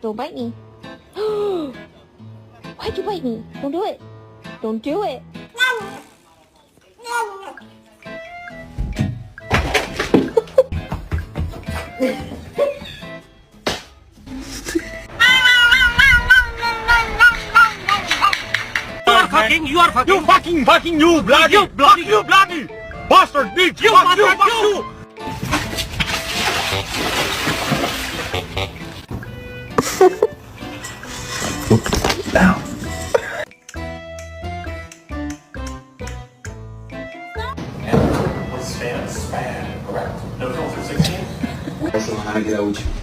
Don't bite me. Why'd you bite me? Don't do it. Don't do it. You are fucking, you bloody bastard bitch, fuck you. Down. And was span, correct? No filter 16? That's the line I get out with you.